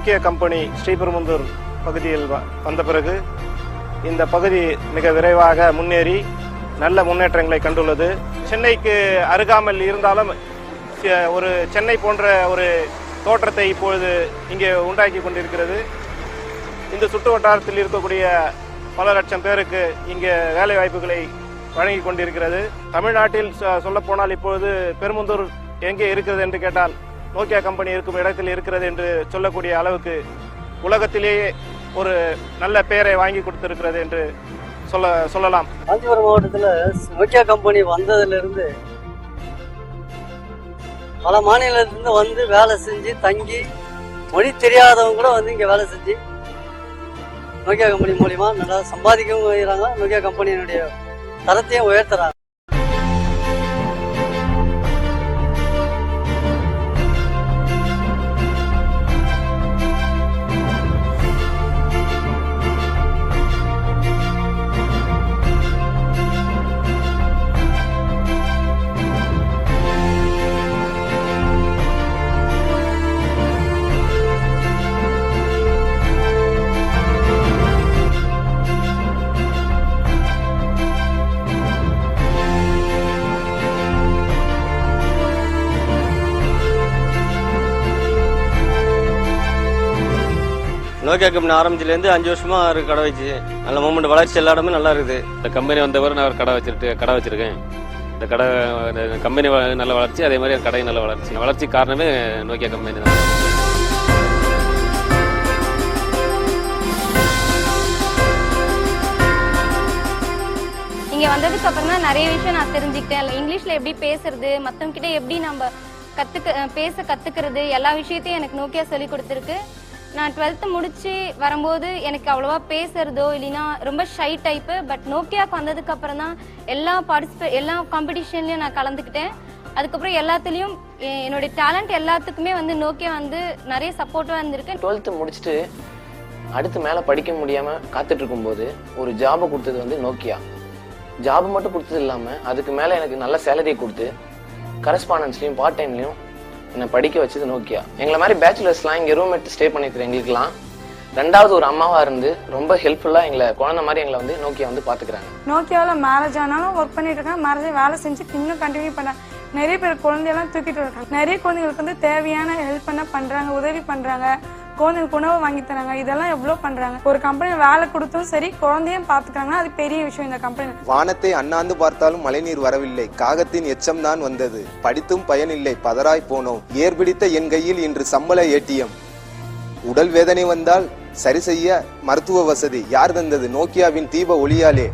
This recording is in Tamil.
நோக்கியா கம்பெனி ஸ்ரீபெரும்புதூர் பகுதியில் வந்த பிறகு இந்த பகுதி மிக விரைவாக முன்னேறி நல்ல முன்னேற்றங்களை கண்டுள்ளது. சென்னைக்கு அருகாமல் இருந்தாலும் ஒரு சென்னை போன்ற ஒரு தோற்றத்தை இப்பொழுது இங்கே உண்டாக்கி கொண்டிருக்கிறது. இந்த சுற்று வட்டாரத்தில் இருக்கக்கூடிய பல லட்சம் பேருக்கு இங்கே வேலை வாய்ப்புகளை வழங்கி கொண்டிருக்கிறது. தமிழ்நாட்டில் சொல்லப்போனால் இப்பொழுது பெரும்புதூர் எங்கே இருக்கிறது என்று கேட்டால் நோக்கியா கம்பெனி இருக்கும் இடத்தில் இருக்கிறது என்று சொல்லக்கூடிய அளவுக்கு உலகத்திலேயே ஒரு நல்ல பெயரை வாங்கி கொடுத்திருக்கிறது என்று சொல்லலாம். காஞ்சிபுரம் மாவட்டத்தில் நோக்கியா கம்பெனி வந்ததிலிருந்து பல மாநிலத்திலிருந்து வந்து வேலை செஞ்சு தங்கி மொழி தெரியாதவங்க கூட வந்து இங்கே வேலை செஞ்சு நோக்கியா கம்பெனி மூலிமா நல்லா சம்பாதிக்கவும் செய்கிறாங்க. நோக்கியா கம்பெனியினுடைய தரத்தையும் உயர்த்துறாங்க. நோக்கியா கம்பெனி ஆரம்பிச்சிலேருந்து 5 வருஷமா கடை வச்சு நல்ல மூமெண்ட், வளர்ச்சி எல்லா இடமே நல்லா இருக்குது. இந்த கம்பெனி வந்த பிறகு நான் கடை வச்சிருக்கேன். இந்த கம்பெனி நல்ல வளர்ச்சி, அதே மாதிரி கடை நல்ல வளர்ச்சி காரணமே நோக்கியா கம்பெனி தான். இங்கே வந்ததுக்கு அப்புறம் தான் நிறைய விஷயம் நான் தெரிஞ்சுக்கிட்டேன். இங்கிலீஷில் எப்படி பேசுறது, மற்றவங்க கிட்ட எப்படி நம்ம பேச கற்றுக்கிறது, எல்லா விஷயத்தையும் எனக்கு நோக்கியா சொல்லி கொடுத்துருக்கு. நான் 12th முடிச்சு வரும்போது எனக்கு அவ்வளோவா பேசுறதோ இல்லைன்னா ரொம்ப ஷை டைப்பு. பட் நோக்கியாவுக்கு வந்ததுக்கு அப்புறம் தான் எல்லா காம்படிஷன்லையும் நான் கலந்துக்கிட்டேன். அதுக்கப்புறம் எல்லாத்துலேயும் என்னுடைய டேலண்ட் எல்லாத்துக்குமே வந்து நோக்கியா வந்து நிறைய சப்போர்ட்டாக இருந்திருக்கு. 12th முடிச்சுட்டு அடுத்து மேலே படிக்க முடியாமல் காத்துட்டு இருக்கும்போது ஒரு ஜாபை கொடுத்தது வந்து நோக்கியா. ஜாப் மட்டும் கொடுத்தது இல்லாமல் அதுக்கு மேலே எனக்கு நல்ல சேலரியை கொடுத்து கரஸ்பாண்டன்ஸ்லையும் பார்ட் டைம்லையும் என்னை படிக்க வச்சது நோக்கியா. எங்களை மாதிரி பேச்சுலர்ஸ்லாம் இங்கே ரூம்மேட் ஸ்டே பண்ணிக்கிற எங்களுக்குலாம் ரெண்டாவது ஒரு அம்மாவாக இருந்து ரொம்ப ஹெல்ப்ஃபுல்லாக எங்களை குழந்தை மாதிரி எங்களை வந்து நோக்கியா வந்து பார்த்துக்கிறாங்க. நோக்கியாவில் மேரேஜ் ஆனாலும் ஒர்க் பண்ணிட்டு இருக்காங்க. மேரேஜ் வேலை செஞ்சுட்டு இன்னும் கண்டினியூ பண்ணாங்க. நிறைய பேர் குழந்தையெல்லாம் தூக்கிட்டு இருக்காங்க. நிறைய குழந்தைங்களுக்கு வந்து தேவையான ஹெல்ப் பண்றாங்க, உதவி பண்றாங்க, குழந்தைங்களுக்கு உணவு வாங்கி தராங்க. இதெல்லாம் எவ்வளவு பண்றாங்க. ஒரு கம்பெனி வேலை கொடுத்தும் சரி குழந்தையும் பாத்துக்கிறாங்கன்னா அது பெரிய விஷயம். இந்த கம்பெனி வானத்தை அண்ணாந்து பார்த்தாலும் மழைநீர் வரவில்லை, காகத்தின் எச்சம் தான் வந்தது, படித்தும் பயனில்லை, பதறாய் போனோம், ஏர்பிடித்த என் கையில் இன்று சம்பள ஏடிஎம், உடல் வேதனை வந்தால் சரி செய்ய மருத்துவ வசதி யார் தந்தது, நோக்கியாவின் தீப ஒளியாலே.